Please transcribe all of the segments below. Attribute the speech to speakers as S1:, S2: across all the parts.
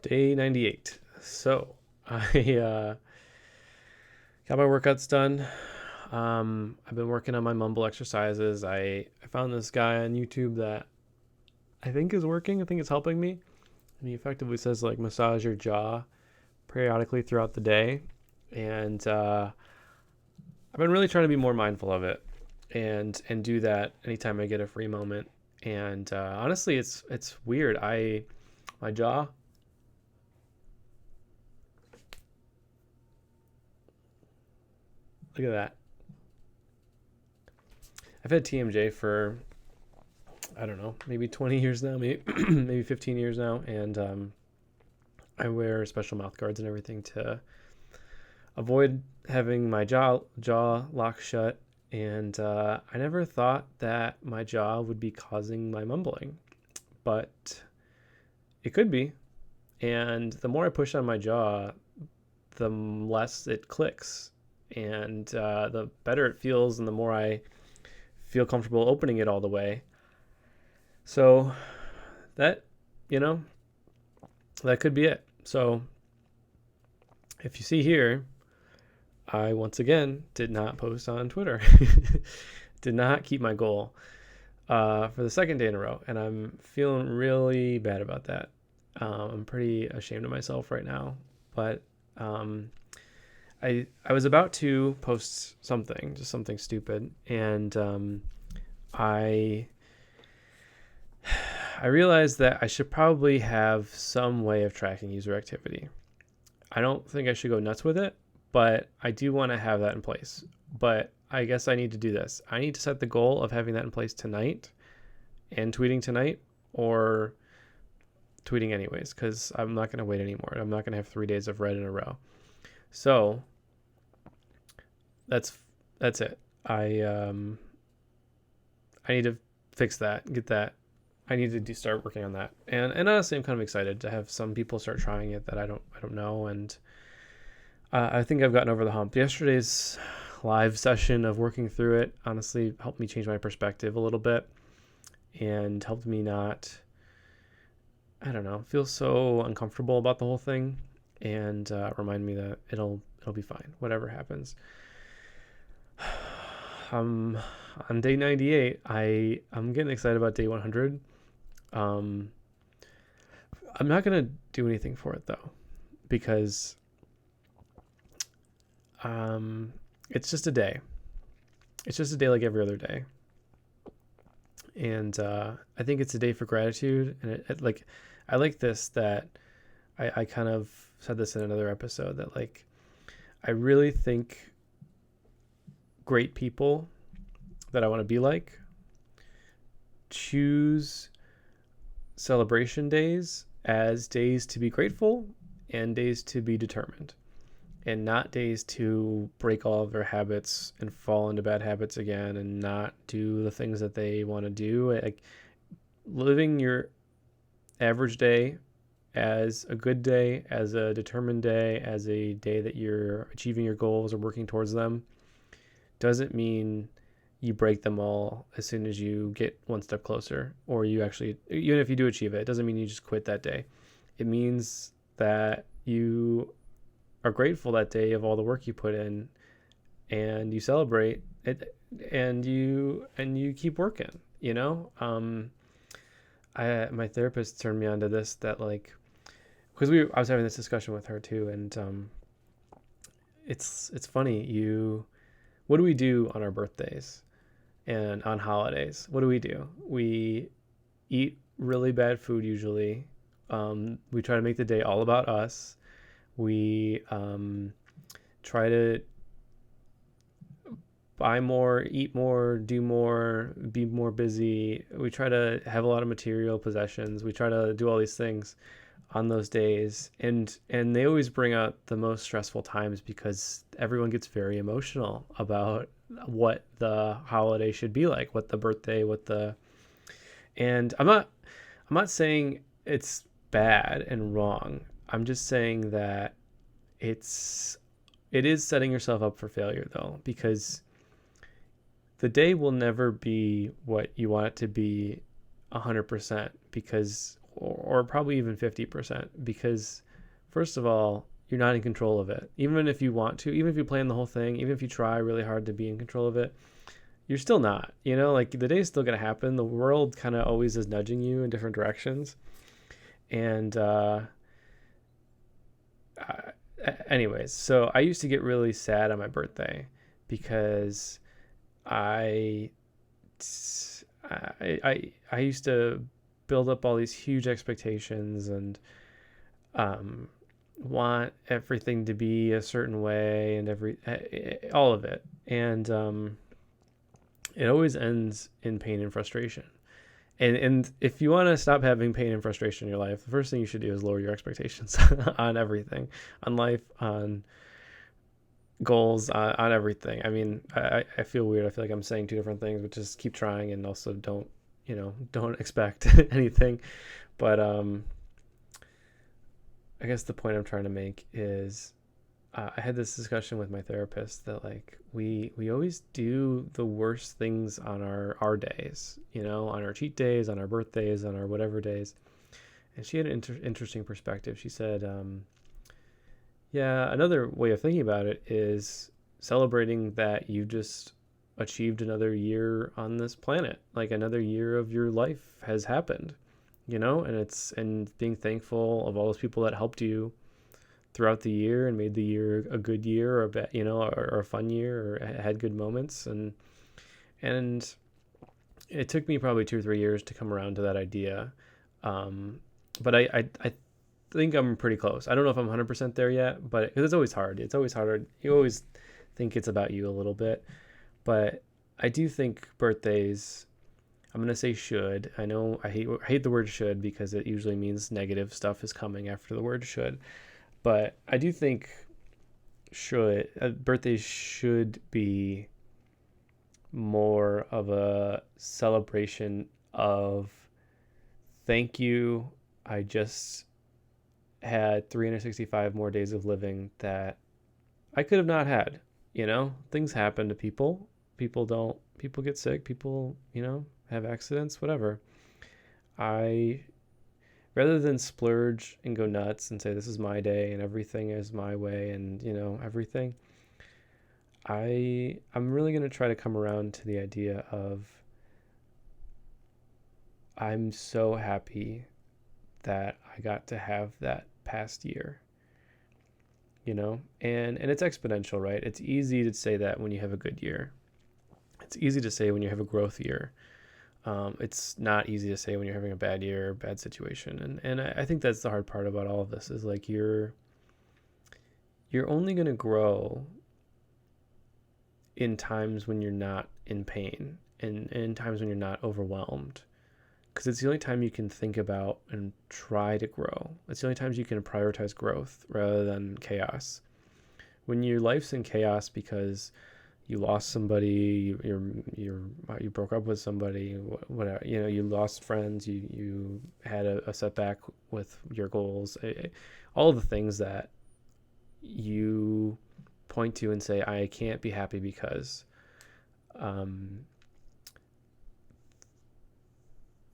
S1: Day 98. So I got my workouts done. I've been working on my mumble exercises. I found this guy on YouTube that I think is working. I think it's helping me. And he effectively says like massage your jaw periodically throughout the day. And I've been really trying to be more mindful of it and do that anytime I get a free moment. And honestly, it's weird. My jaw. Look at that. I've had TMJ for I don't know, maybe 20 years now, maybe maybe 15 years now, and I wear special mouth guards and everything to avoid having my jaw lock shut. And I never thought that my jaw would be causing my mumbling, but it could be. And the more I push on my jaw, the less it clicks, and the better it feels, and the more I feel comfortable opening it all the way. So that, you know, that could be it. So if you see here, I once again did not post on Twitter, did not keep my goal for the second day in a row. And I'm feeling really bad about that. I'm pretty ashamed of myself right now. But I was about to post something, just something stupid. And I realized that I should probably have some way of tracking user activity. I don't think I should go nuts with it, but I do want to have that in place. But I guess I need to do this. I need to set the goal of having that in place tonight and tweeting tonight, or tweeting anyways, because I'm not going to wait anymore. I'm not going to have 3 days of red in a row. So that's it. I need to fix that, get that. I need to start working on that. And honestly, I'm kind of excited to have some people start trying it that I don't know. And I think I've gotten over the hump. Yesterday's live session of working through it honestly helped me change my perspective a little bit, and helped me not, I don't know, feel so uncomfortable about the whole thing, and remind me that it'll be fine, whatever happens. On day 98, I'm getting excited about day 100. I'm not gonna do anything for it though, because it's just a day. It's just a day like every other day, and I think it's a day for gratitude. And like, I like this, that I kind of said this in another episode, that like I really think great people that I want to be like choose celebration days as days to be grateful and days to be determined, and not days to break all of their habits and fall into bad habits again and not do the things that they want to do. Like, living your average day as a good day, as a determined day, as a day that you're achieving your goals or working towards them, doesn't mean you break them all as soon as you get one step closer, or you actually, even if you do achieve it, it doesn't mean you just quit that day. It means that you are grateful that day of all the work you put in, and you celebrate it, and you keep working, my therapist turned me on to this, that like, because I was having this discussion with her too, and it's funny, what do we do on our birthdays and on holidays? What do? We eat really bad food usually. We try to make the day all about us. We try to buy more, eat more, do more, be more busy. We try to have a lot of material possessions. We try to do all these things on those days, and they always bring out the most stressful times, because everyone gets very emotional about what the holiday should be like, what the birthday, and I'm not saying it's bad and wrong. I'm just saying that it is setting yourself up for failure, though, because the day will never be what you want it to be 100%, because or probably even 50%, because first of all, you're not in control of it. Even if you want to, even if you plan the whole thing, even if you try really hard to be in control of it, you're still not, like the day's still going to happen. The world kind of always is nudging you in different directions. And, anyways, so I used to get really sad on my birthday because I, I used to build up all these huge expectations and, want everything to be a certain way and all of it. And, it always ends in pain and frustration. And if you want to stop having pain and frustration in your life, the first thing you should do is lower your expectations on everything, on life, on goals, on everything. I mean, I feel weird. I feel like I'm saying two different things, but just keep trying, and also don't expect anything. But I guess the point I'm trying to make is, I had this discussion with my therapist that like we always do the worst things on our days, on our cheat days, on our birthdays, on our whatever days. And she had an interesting perspective. She said, yeah, another way of thinking about it is celebrating that you just achieved another year on this planet, like another year of your life has happened, and being thankful of all those people that helped you throughout the year and made the year a good year, or a bad, or a fun year, or had good moments. And it took me probably 2 or 3 years to come around to that idea. But I think I'm pretty close. I don't know if I'm 100% there yet, but it's always hard. It's always harder. You always think it's about you a little bit, but I do think birthdays, I'm going to say should. I know I hate the word should because it usually means negative stuff is coming after the word should. But I do think birthdays should be more of a celebration of thank you. I just had 365 more days of living that I could have not had. Things happen to people. People get sick. People, have accidents, whatever. Rather than splurge and go nuts and say this is my day and everything is my way and everything, I'm really going to try to come around to the idea of I'm so happy that I got to have that past year, and it's exponential, right? It's easy to say that when you have a good year. It's easy to say when you have a growth year. It's not easy to say when you're having a bad year or bad situation. And I think that's the hard part about all of this is like you're only going to grow in times when you're not in pain and in times when you're not overwhelmed, because it's the only time you can think about and try to grow. It's the only times you can prioritize growth rather than chaos. When your life's in chaos because you lost somebody, you broke up with somebody, whatever, you lost friends, you had a setback with your goals, all of the things that you point to and say, I can't be happy because,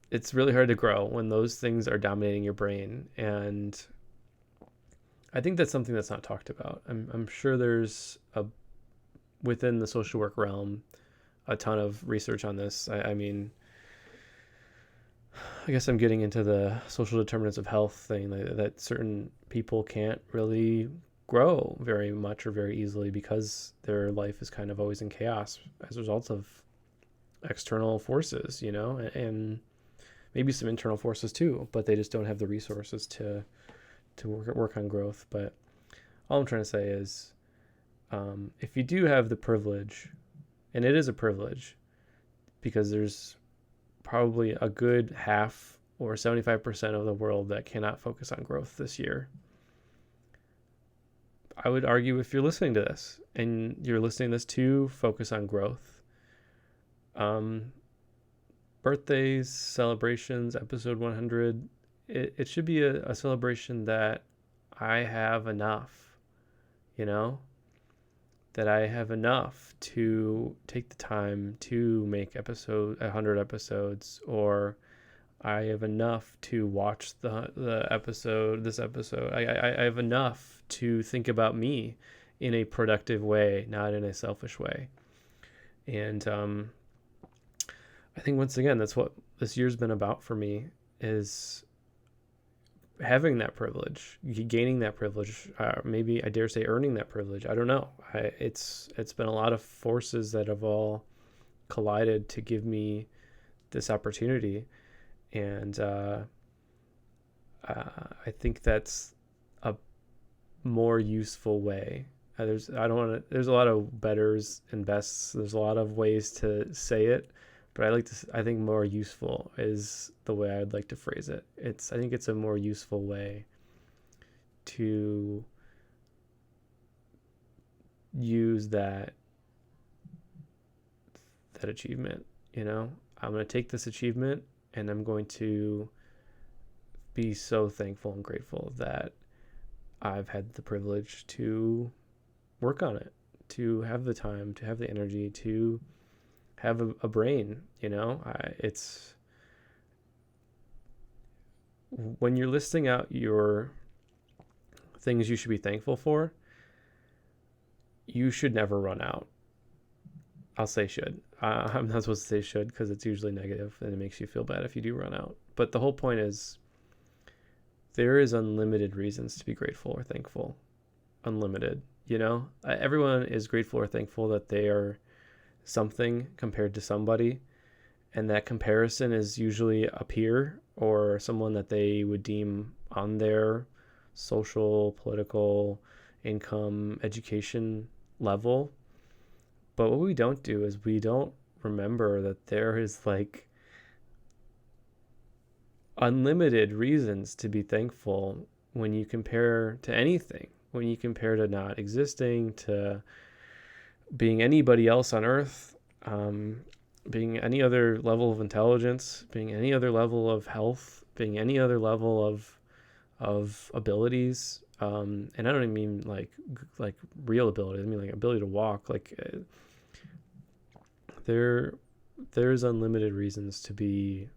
S1: it's really hard to grow when those things are dominating your brain. And I think that's something that's not talked about. I'm sure there's within the social work realm, a ton of research on this. I mean, I guess I'm getting into the social determinants of health thing, that certain people can't really grow very much or very easily because their life is kind of always in chaos as a result of external forces, and maybe some internal forces too, but they just don't have the resources to work on growth. But all I'm trying to say is, if you do have the privilege, and it is a privilege because there's probably a good half or 75% of the world that cannot focus on growth this year. I would argue if you're listening to this and you're listening to this to focus on growth, birthdays, celebrations, episode 100, it should be a celebration that I have enough, that I have enough to take the time to make 100 episodes, or I have enough to watch this episode. I have enough to think about me in a productive way, not in a selfish way. And I think once again, that's what this year's been about for me, is having that privilege, gaining that privilege, maybe I dare say earning that privilege. I don't know. It's been a lot of forces that have all collided to give me this opportunity, and I think that's a more useful way. There's a lot of betters and bests. There's a lot of ways to say it, but I think more useful is the way I'd like to phrase it. I think it's a more useful way to use that achievement. I'm going to take this achievement and I'm going to be so thankful and grateful that I've had the privilege to work on it, to have the time, to have the energy, to have a brain. It's when you're listing out your things you should be thankful for, you should never run out. I'll say should. I'm not supposed to say should because it's usually negative and it makes you feel bad if you do run out. But the whole point is there is unlimited reasons to be grateful or thankful. Unlimited. Everyone is grateful or thankful that they are something compared to somebody, and that comparison is usually a peer or someone that they would deem on their social, political, income, education level. But what we don't do is we don't remember that there is unlimited reasons to be thankful when you compare to anything, when you compare to not existing, to being anybody else on earth, being any other level of intelligence, being any other level of health, being any other level of abilities. And I don't even mean like real ability. I mean like ability to walk. There's unlimited reasons to be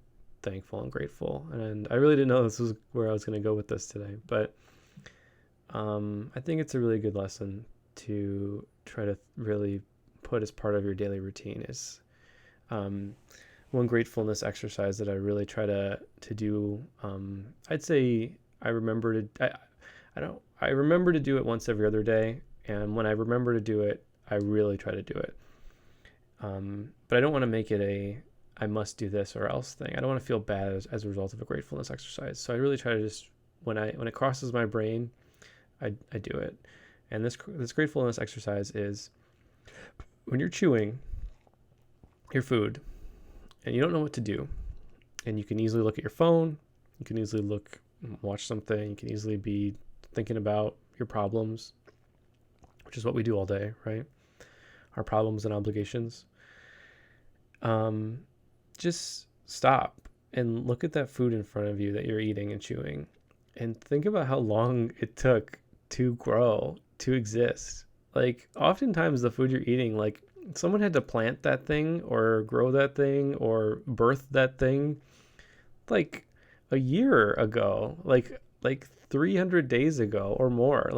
S1: thankful and grateful. And I really didn't know this was where I was going to go with this today, but I think it's a really good lesson to try to really put as part of your daily routine. Is one gratefulness exercise that I really try to do. I'd say I remember to do it once every other day, and when I remember to do it, I really try to do it. But I don't want to make it I must do this or else thing. I don't want to feel bad as a result of a gratefulness exercise. So I really try to just when it crosses my brain, I do it. And this gratefulness exercise is when you're chewing your food and you don't know what to do, and you can easily look at your phone, you can easily watch something, you can easily be thinking about your problems, which is what we do all day, right? Our problems and obligations. Just stop and look at that food in front of you that you're eating and chewing, and think about how long it took to grow, to exist. Oftentimes the food you're eating, someone had to plant that thing or grow that thing or birth that thing a year ago, like 300 days ago or more,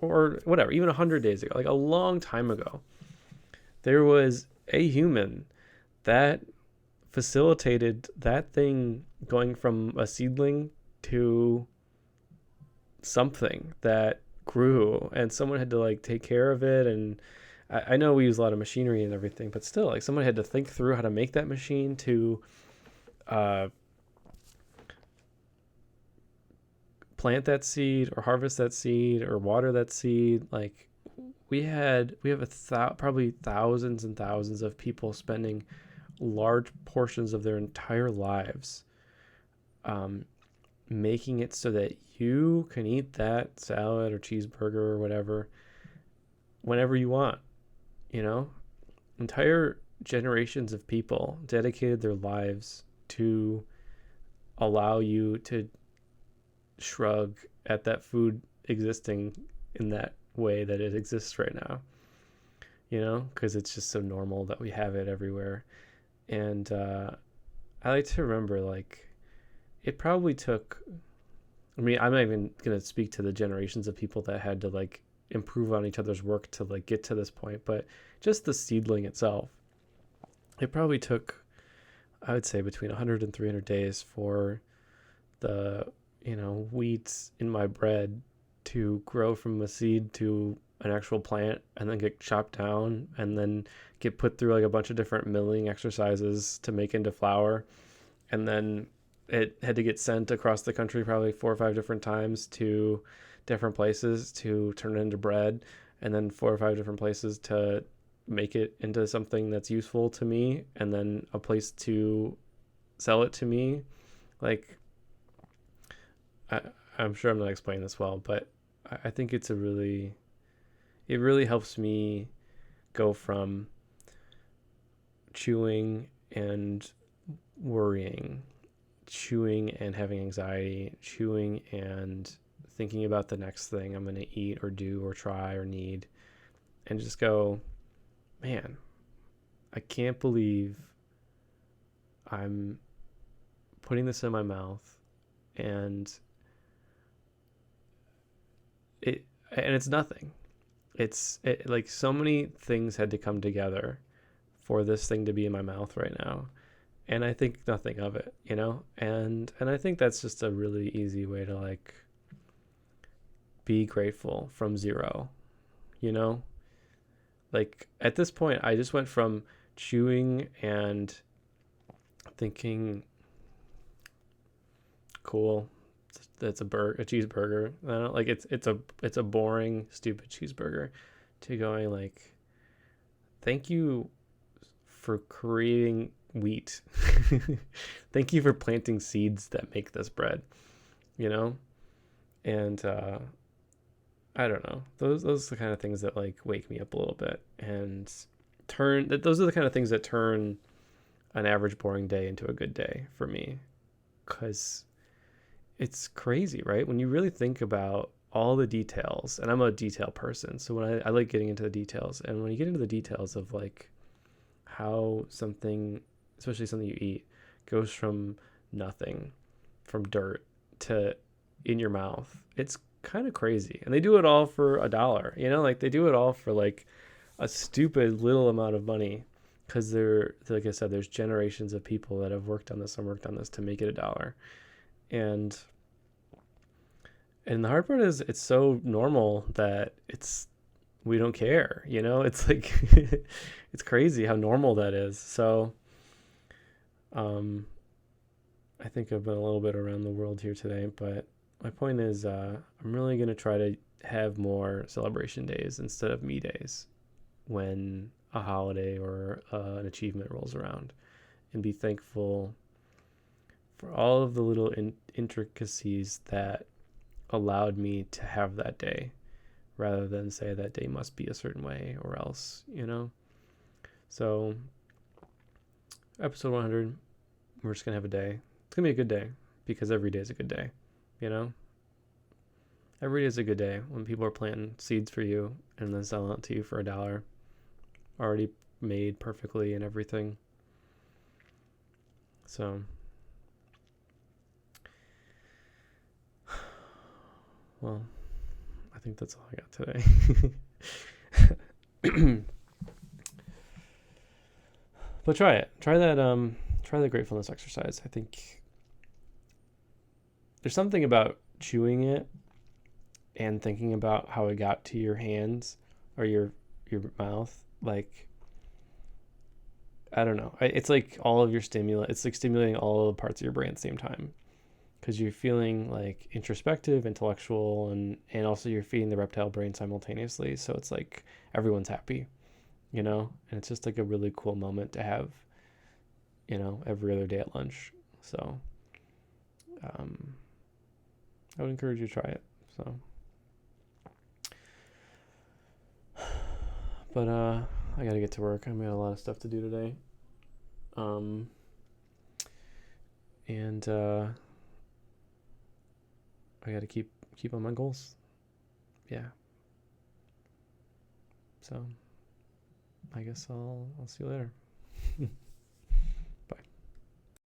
S1: or whatever, even 100 days ago, a long time ago. There was a human that facilitated that thing going from a seedling to something that grew, and someone had to take care of it. And I know we use a lot of machinery and everything, but still, someone had to think through how to make that machine, to plant that seed or harvest that seed or water that seed. We have probably thousands and thousands of people spending large portions of their entire lives making it so that you can eat that salad or cheeseburger or whatever whenever you want. Entire generations of people dedicated their lives to allow you to shrug at that food existing in that way that it exists right now, because it's just so normal that we have it everywhere. And I like to remember, like, it probably took, I mean, I'm not even going to speak to the generations of people that had to, like, improve on each other's work to, like, get to this point, but just the seedling itself, it probably took, I would say, between 100 and 300 days for the, wheat in my bread to grow from a seed to an actual plant and then get chopped down and then get put through like a bunch of different milling exercises to make into flour. And then it had to get sent across the country probably 4 or 5 different times to different places to turn it into bread, and then 4 or 5 different places to make it into something that's useful to me, and then a place to sell it to me. Like, I, I'm sure I'm not explaining this well, but I think it really helps me go from chewing and worrying, chewing and having anxiety, chewing and thinking about the next thing I'm going to eat or do or try or need, and just go, man, I can't believe I'm putting this in my mouth, and it's nothing. Like, so many things had to come together for this thing to be in my mouth right now, and I think nothing of it, and I think that's just a really easy way to, like, be grateful from zero, you know like, at this point I just went from chewing and thinking, cool, that's a cheeseburger. I don't like it's a boring, stupid cheeseburger, to going like, thank you for creating wheat. Thank you for planting seeds that make this bread, you know? And I don't know. Those are the kind of things that, like, wake me up a little bit and those are the kind of things that turn an average boring day into a good day for me, cuz it's crazy, right? When you really think about all the details, and I'm a detail person, so when I like getting into the details, and when you get into the details of, like, how something, especially something you eat, goes from nothing, from dirt, to in your mouth, it's kind of crazy. And they do it all for $1, like, they do it all for, like, a stupid little amount of money, because like I said, there's generations of people that have worked on this and worked on this to make it $1. And the hard part is, it's so normal that we don't care, it's like, it's crazy how normal that is. So I think I've been a little bit around the world here today, but my point is, I'm really going to try to have more celebration days instead of me days when a holiday or an achievement rolls around, and be thankful for all of the little intricacies that allowed me to have that day, rather than say that day must be a certain way or else, So, episode 100, we're just going to have a day. It's going to be a good day, because every day is a good day, Every day is a good day when people are planting seeds for you and then selling it to you for $1, already made perfectly and everything. So, well, I think that's all I got today. But try it. Try the gratefulness exercise. I think there's something about chewing it and thinking about how it got to your hands or your mouth. Like, I don't know. It's like all of your stimulus. It's like stimulating all of the parts of your brain at the same time, because you're feeling, like, introspective, intellectual, and also you're feeding the reptile brain simultaneously. So it's like everyone's happy, and it's just like a really cool moment to have, every other day at lunch. So I would encourage you to try it. So, but I gotta get to work. I got a lot of stuff to do today. And I gotta keep on my goals. Yeah. So I guess I'll see you later.